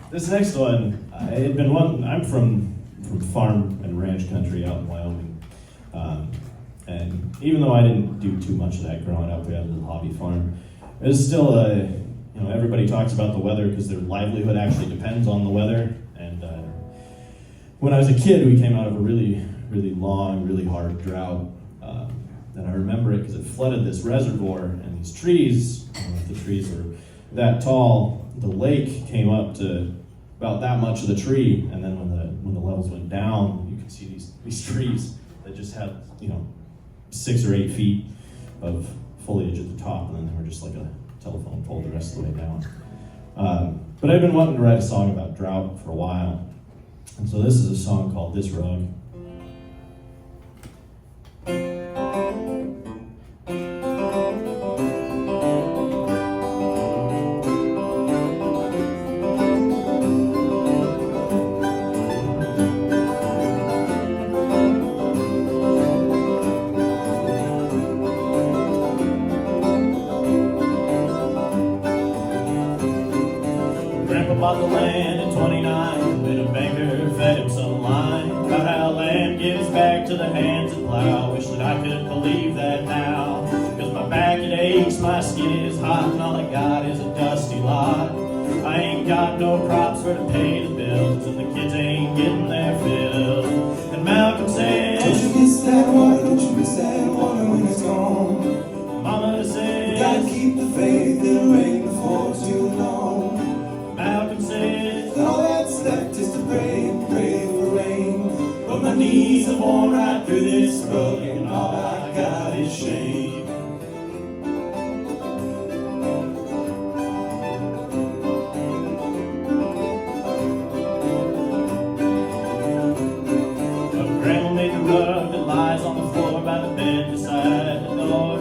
This next one, I had been wanting. I'm from farm and ranch country out in Wyoming, and even though I didn't do too much of that growing up, we had a little hobby farm. It was still everybody talks about the weather because their livelihood actually depends on the weather. And when I was a kid, we came out of a really, really long, really hard drought. And I remember it because it flooded this reservoir, and these trees, I don't know if the trees were that tall, the lake came up to about that much of the tree, and then when the levels went down, you could see these trees that just had 6 or 8 feet of foliage at the top, and then they were just like a telephone pole the rest of the way down. But I've been wanting to write a song about drought for a while, and so this is a song called "This Rug." Bought the land in 29 when a banker fed him some line about how land gives back to the hands that plow. Wish that I could believe that now, cause my back it aches, my skin is hot, and all I got is a dusty lot. I ain't got no crops for to pay the bills, and the kids ain't getting their fill. And Malcolm said, don't you miss that water, don't you miss that water when it's gone? Mama said, you gotta keep the faith, it'll rain before too long. Malcolm said, all that's left is to pray and pray for rain. But my knees have worn right through this rug, and all I got is shame. But Grandma made the rug that lies on the floor by the bed beside the door,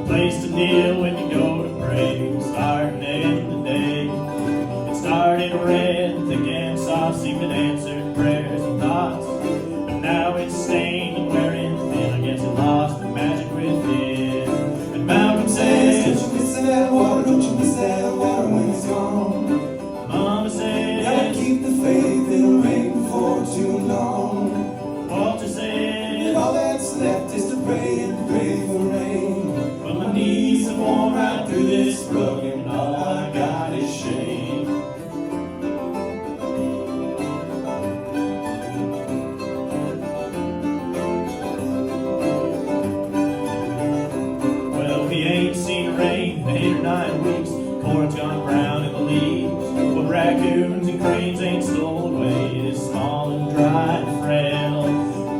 a place to kneel when you go to pray, start and end the day. Started red, thick and soft, seemed it answered prayers and thoughts. But now it's stained and wearing thin, I guess it lost the magic within. And Malcolm says, don't you miss that water, don't you miss that water when it's gone? Mama says, gotta keep the faith, it'll rain before too long. Walter says, all that's left is to pray and pray for rain. But my knees have worn right through this rug, and all I got is shame. Rain for 8 or 9 weeks, corn's gone brown in the leaves. What raccoons and cranes ain't stole away, it is small and dry and frail.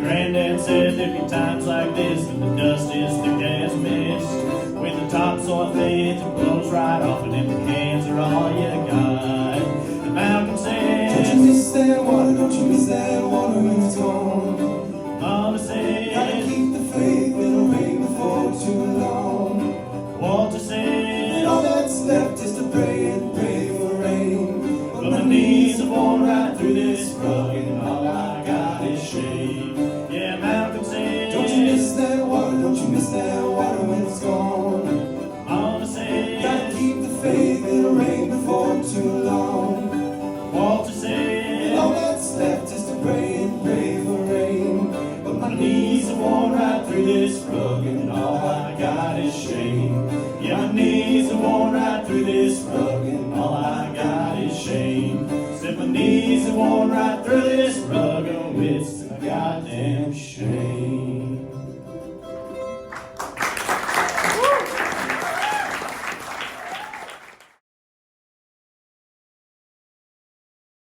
Granddad said there'd be times like this when the dust is thick as mist, when the topsoil fades and blows right off, and empty hands are all you got. And Malcolm said, don't you miss that water, don't you miss that water when it's gone? Mama said, gotta keep the faith, it'll rain before too long. Walter said, all that's left is to pray and pray for rain. But my knees have worn right through this rug, and all I got is shame. Yeah, Malcolm said, don't you miss that water, don't you miss that water when it's gone? Mama said, gotta keep the faith, it'll rain before too long. Walter said, all that's left is to pray and pray for rain. But my knees have worn right through this rug, and all I got is shame. Yeah, my knees have worn right through this rug, and all I got is shame. Said my knees have worn right through this rug, and